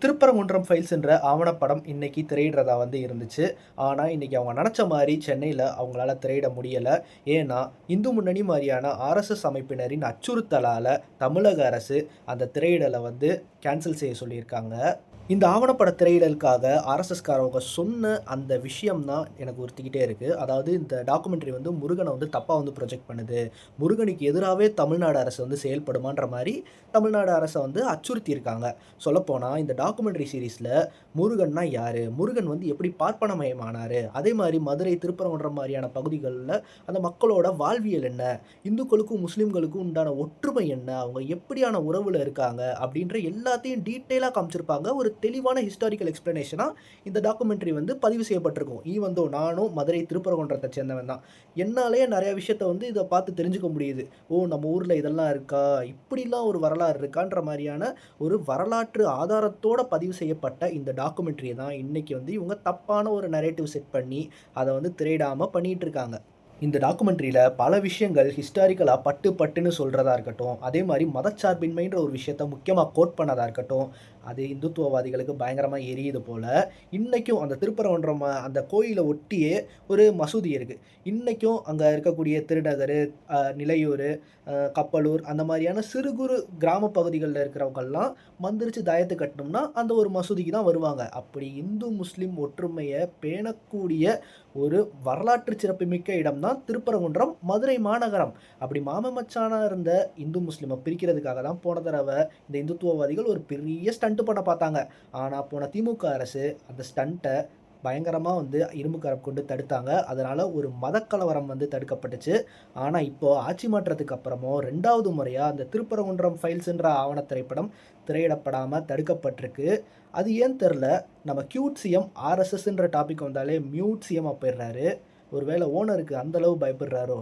Thiruparankundram files என்ற ஆவணப்படம் இன்னைக்கு திரையிடுறதா இருந்துச்சு. ஆனா, இன்னைக்கு அவங்க நெனச்ச மாரி சென்னையில அவங்களால திரையிட முடியல. ஏன்னா, இந்து முன்னணி மாரியான ஆர்எஸ்எஸ் அமைப்பினரின் அச்சுறுத்தலால தமிழக அரசு அந்த திரையிடல கேன்சல் செய்ய சொல்லியிருக்காங்க. இந்த ஆவணப்பட திரையிடலுக்காக ஆர்எஸ்எஸ்காரவங்க சொன்ன அந்த விஷயம் தான் எனக்கு உறுத்திக்கிட்டே இருக்கு. அதாவது இந்த டாக்குமெண்ட்ரி முருகன தப்பா ப்ரொஜெக்ட் பண்ணுது. முருகனுக்கு எதிராவே தமிழ்நாடு அரசு செயல்படுமான்ற மாரி தமிழ்நாடு அரச அச்சுறுத்தியிருக்காங்க. சொல்லப்போனா இந்த டாக்குமெண்ட்ரி சீரிஸ்ல முருகன்னா யாரு? முருகன் எப்படி பார்ப்பனமயமானாரு? அதே மாரி மதுரை, திருப்பரங்குன்றம் மாரியான பகுதிகள்ல அந்த மக்களோட வாழ்வியல் என்ன? இந்துக்களுக்கும், முஸ்லிம்களுக்கும் உண்டான ஒற்றுமை என்ன? அவங்க எப்படியான உறவுல இருக்காங்க? அப்படின்ற எல்லாத்தையும் டீட்டெயிலா காமிச்சிருப்பாங்க. ஒரு தெளிவான ஹிஸ்டாரிக்கல் எக்ஸ்ப்ளனேஷனா இந்த டாக்குமெண்ட்ரி பதிவு செய்யப்பட்டிருக்கும். ஈவன் தோ நானும் மதுரை, திருப்பரங்குன்றத்தை சேர்ந்தவன் தான். என்னாலேயே நெறைய விஷயத்த இத பார்த்து தெரிஞ்சுக்க முடியுது. ஓ! நம்ம ஊர்ல இதெல்லாம் இருக்கா? இப்படிலாம் ஒரு வரலாறு இருக்கான்ற மாரியான ஒரு வரலாற்று ஆதாரத்தோட பதிவு செய்யப்பட்ட இந்த டாக்குமெண்ட்ரிய தான் இன்னைக்கு இவங்க தப்பான ஒரு நரேட்டிவ் செட் பண்ணி அத திரையிடாம பண்ணிட்டு இருக்காங்க. இந்த டாக்குமெண்ட்ரியில பல விஷயங்கள் ஹிஸ்டாரிக்கலா பட்டு பட்டுன்னு சொல்றதா இருக்கட்டும், அதே மாரி மதச்சார்பின்மைன்ற ஒரு விஷயத்த முக்கியமா கோட் பண்ணதா இருக்கட்டும், அது இந்துத்துவவாதிகளுக்கு பயங்கரமா எரியுது போல. இன்னைக்கும் அந்த திருப்பரங்குன்றம் அந்த கோயில ஒட்டியே ஒரு மசூதி இருக்கு. இன்னைக்கும் அங்க இருக்கக்கூடிய திருநகரு, நிலையூரு, கப்பலூர் அந்த மாரியான சிறு குறு கிராம பகுதிகள்ல இருக்கிறவங்கலாம் மந்திரிச்சு தாயத்து கட்டணும்னா, அந்த ஒரு மசூதிக்கு தான் வருவாங்க. அப்படி இந்து, முஸ்லிம் ஒற்றுமைய பேணக்கூடிய ஒரு வரலாற்று சிறப்புமிக்க இடம் தான் திருப்பரங்குன்றம், மதுரை மாநகரம். அப்படி மாமன் மச்சானா இருந்த இந்து, முஸ்லிம பிரிக்கிறதுக்காக தான் போன தடவ இந்த இந்துத்துவவாதிகள் ஒரு பெரிய ஸ்டண்ட் பண்ண பார்த்தாங்க. ஆனா, போன திமுக அரசு அந்த ஸ்டண்ட்ட பயங்கரமா இரும்பு கரம் கொண்டு தடுத்தாங்க. அதனால ஒரு மதக்கலவரம் தடுக்கப்பட்டுச்சு. ஆனா, இப்போ ஆட்சி மாற்றத்துக்கு அப்புறமும் 2வது முறையா அந்த திருப்பரங்குன்றம் ஃபைல்ஸ்ன்ற ஆவண திரைப்படம் திரையிடப்படாம தடுக்கப்பட்டிருக்கு. அது ஏன் தெர்ல. நம்ம கியூட் சிஎம் ஆர்எஸ்எஸ்ன்ற டாபிக் வந்தாலே மியூட் சிஎம்மா போயிடுறாரு. ஒருவேளை ஓனருக்கு அந்த அளவு பயப்படுறாரோ?